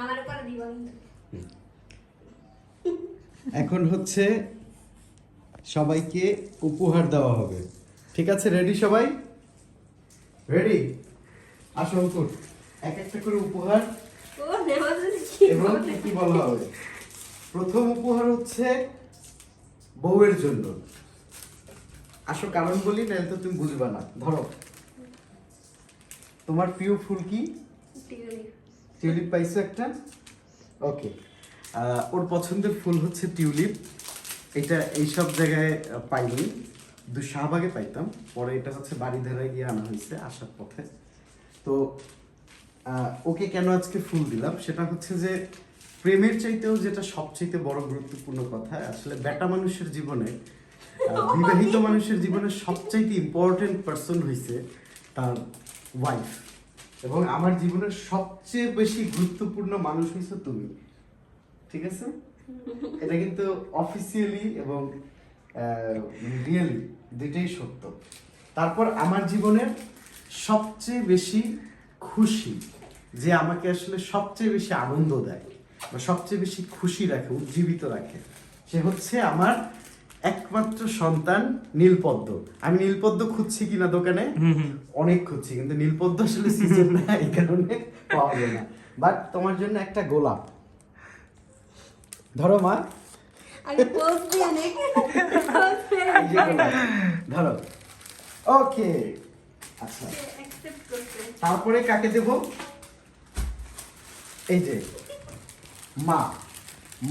আমার উপর দিবা এখন হচ্ছে সবাইকে উপহার দেওয়া হবে, ঠিক আছে? রেডি সবাই? রেডি? আসো অঙ্কুর, এক একটা করে উপহার ও নেওয়া যদি কি এবং বলে। কি বলা হবে। প্রথম উপহার হচ্ছে বউয়ের জন্য। আসো, কারণ বলি নাহলে তো তুমি বুঝবা না। ধরো, তোমার প্রিয় ফুল কি? টিউলিপ। টিউলিপ পাইছো একটা? ওকে, ওর পছন্দের ফুল হচ্ছে টিউলিপ। এটা এইসব জায়গায় পাইনি, শাহবাগে পাইতাম, পরে এটা হচ্ছে বাড়িধারায় গিয়ে আনা হয়েছে আসার পথে। তো ওকে কেন আজকে ফুল দিলাম সেটা হচ্ছে যে প্রেমের চাইতেও যেটা সবচেয়ে বড় গুরুত্বপূর্ণ কথা, আসলে বেটা মানুষের জীবনে বিবাহিত মানুষের জীবনে সবচাইতে ইম্পর্টেন্ট পার্সন হইছে তার ওয়াইফ, এবং আমার জীবনের সবচেয়ে বেশি গুরুত্বপূর্ণ মানুষ হইছো তুমি, ঠিক আছে? এটা কিন্তু অফিসিয়ালি এবং রিয়েলি দুইটাই সত্য। তারপর আমার জীবনের সবচেয়ে বেশি খুশি, যে আমাকে আসলে সবচেয়ে বেশি আনন্দ দেয় বা সবচেয়ে বেশি খুশি রাখে, উজ্জীবিত রাখে, সে হচ্ছে আমার একমাত্র সন্তান নীলপদ্ম। আমি নীলপদ্ম খুঁজছি কিনা দোকানে অনেক খুঁজছি, কিন্তু নীলপদ্ম আসলে সিজন না, এই কারণে পাওয়া যায় না। বাট তোমার জন্য একটা গোলাপ, ধরো মা, আগে পোজ দিয়ে নে। এই যে গোলাপ, ধরো। ওকে, আচ্ছা, অ্যাকসেপ্ট করতে। তারপরে কাকে দেব? এই যে মা।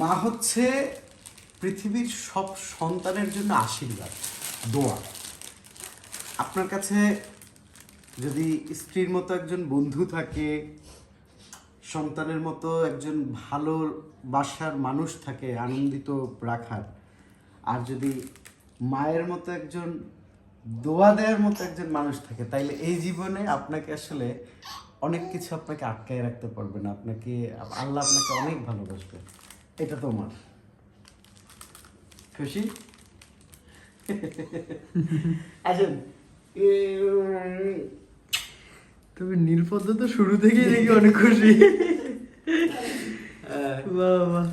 মা হচ্ছে পৃথিবীর সব সন্তানের জন্য আশীর্বাদ, দোয়া। আপনার কাছে যদি স্ত্রীর মতো একজন বন্ধু থাকে, সন্তানের মতো একজন ভালোবাসার মানুষ থাকে আনন্দিত রাখার, আর যদি মায়ের মতো একজন দোয়া দেওয়ার মতো একজন মানুষ থাকে, তাইলে এই জীবনে আপনাকে আসলে অনেক কিছু আপনাকে আটকায় রাখতে পারবে না। আপনাকে আল্লাহ আপনাকে অনেক ভালোবাসবে। এটা তোমার। খুশি? আসেন। তবে নীলপদ্ম তো শুরু থেকেই দেখি অনেক খুশি। বাহ বাহ।